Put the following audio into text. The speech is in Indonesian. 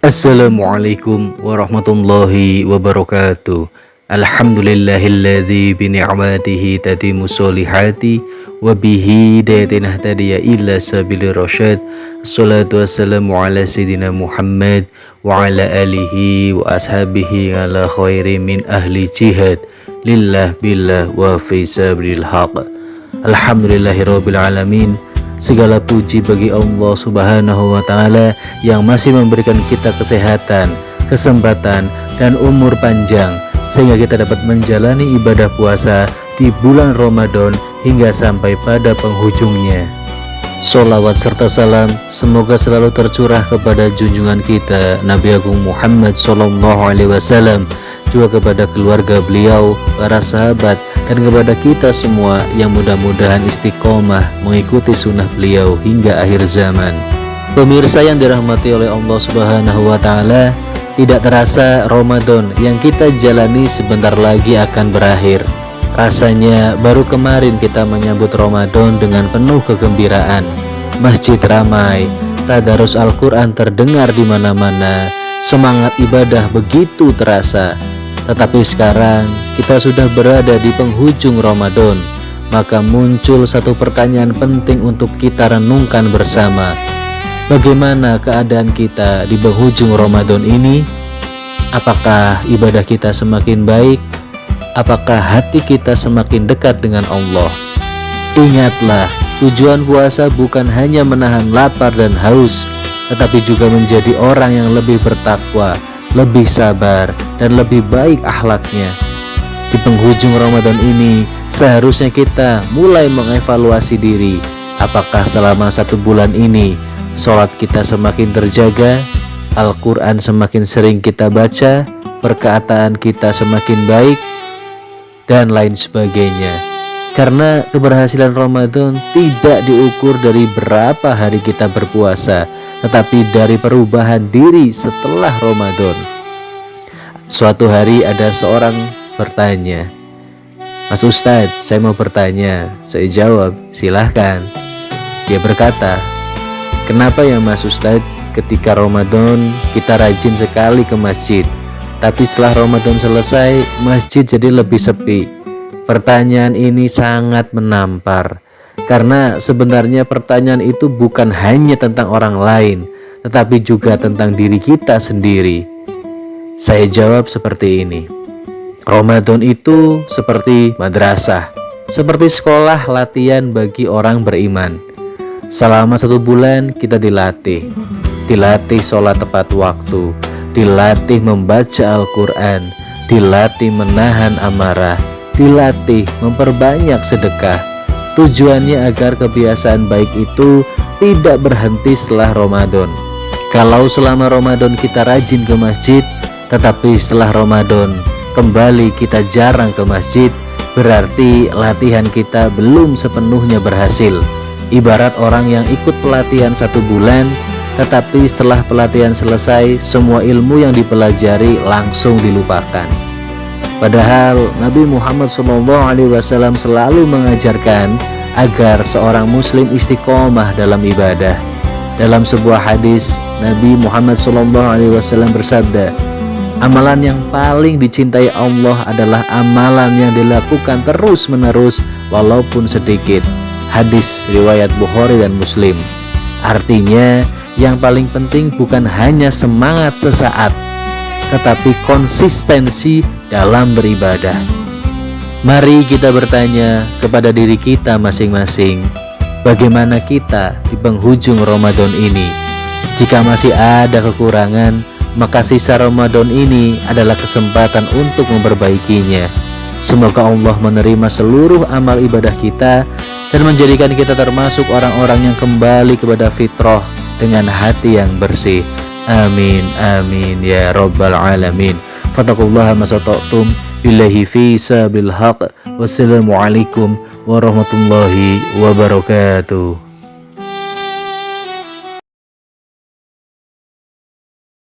Assalamualaikum warahmatullahi wabarakatuh. Alhamdulillahilladzi bini'matihi tatimu sholihati wa bihi hidayatin ihtadiya illa sabilir rasyad. Assalatu wassalamu ala sayyidina Muhammad wa ala alihi wa ashabihi ala khairi min ahli jihad lillah billah wa fi sabilil haq. Alhamdulillahirabbil alamin. Segala puji bagi Allah Subhanahu wa Ta'ala yang masih memberikan kita kesehatan, kesempatan, dan umur panjang sehingga kita dapat menjalani ibadah puasa di bulan Ramadan hingga sampai pada penghujungnya. Sholawat serta salam semoga selalu tercurah kepada junjungan kita Nabi Agung Muhammad SAW, juga kepada keluarga beliau, para sahabat, dan kepada kita semua yang mudah-mudahan istiqomah mengikuti sunnah beliau hingga akhir zaman. Pemirsa yang dirahmati oleh Allah Subhanahu wa Ta'ala, tidak terasa Ramadan yang kita jalani sebentar lagi akan berakhir. Rasanya baru kemarin kita menyambut Ramadan dengan penuh kegembiraan. Masjid ramai, tadarus Al-Quran terdengar di mana-mana, semangat ibadah begitu terasa. Tetapi sekarang kita sudah berada di penghujung Ramadan, maka muncul satu pertanyaan penting untuk kita renungkan bersama. Bagaimana keadaan kita di penghujung Ramadan ini? Apakah ibadah kita semakin baik? Apakah hati kita semakin dekat dengan Allah? Ingatlah, tujuan puasa bukan hanya menahan lapar dan haus, tetapi juga menjadi orang yang lebih bertakwa, lebih sabar, dan lebih baik akhlaknya. Di penghujung Ramadan ini seharusnya kita mulai mengevaluasi diri. Apakah selama 1 bulan ini sholat kita semakin terjaga, Al-Quran semakin sering kita baca, perkataan kita semakin baik, dan lain sebagainya. Karena keberhasilan Ramadan tidak diukur dari berapa hari kita berpuasa, tetapi dari perubahan diri setelah Ramadan. Suatu hari ada seorang bertanya, "Mas Ustadz, saya mau bertanya." Saya jawab, "Silahkan." Dia berkata, "Kenapa ya Mas Ustadz, ketika Ramadan kita rajin sekali ke masjid, tapi setelah Ramadan selesai masjid jadi lebih sepi?" Pertanyaan ini sangat menampar, karena sebenarnya pertanyaan itu bukan hanya tentang orang lain, tetapi juga tentang diri kita sendiri. Saya jawab seperti ini. Ramadan itu seperti madrasah, seperti sekolah latihan bagi orang beriman. Selama 1 bulan kita dilatih sholat tepat waktu, dilatih membaca Al-Quran, dilatih menahan amarah, dilatih memperbanyak sedekah. Tujuannya agar kebiasaan baik itu tidak berhenti setelah Ramadan. Kalau selama Ramadan kita rajin ke masjid, tetapi setelah Ramadan kembali kita jarang ke masjid, berarti latihan kita belum sepenuhnya berhasil. Ibarat orang yang ikut pelatihan 1 bulan, tetapi setelah pelatihan selesai semua ilmu yang dipelajari langsung dilupakan. Padahal Nabi Muhammad SAW selalu mengajarkan agar seorang muslim istiqomah dalam ibadah. Dalam sebuah hadis, Nabi Muhammad SAW bersabda, "Amalan yang paling dicintai Allah adalah amalan yang dilakukan terus-menerus walaupun sedikit." Hadis riwayat Bukhari dan Muslim. Artinya, yang paling penting bukan hanya semangat sesaat, tetapi konsistensi dalam beribadah. Mari kita bertanya kepada diri kita masing-masing, bagaimana kita di penghujung Ramadan ini? Jika masih ada kekurangan, maka sisa Ramadan ini adalah kesempatan untuk memperbaikinya. Semoga Allah menerima seluruh amal ibadah kita dan menjadikan kita termasuk orang-orang yang kembali kepada fitrah dengan hati yang bersih. Amin, amin, ya rabbal alamin. Fattaqullaha masata'tum, billahi fi sabil haq. Wassalamualaikum warahmatullahi wabarakatuh.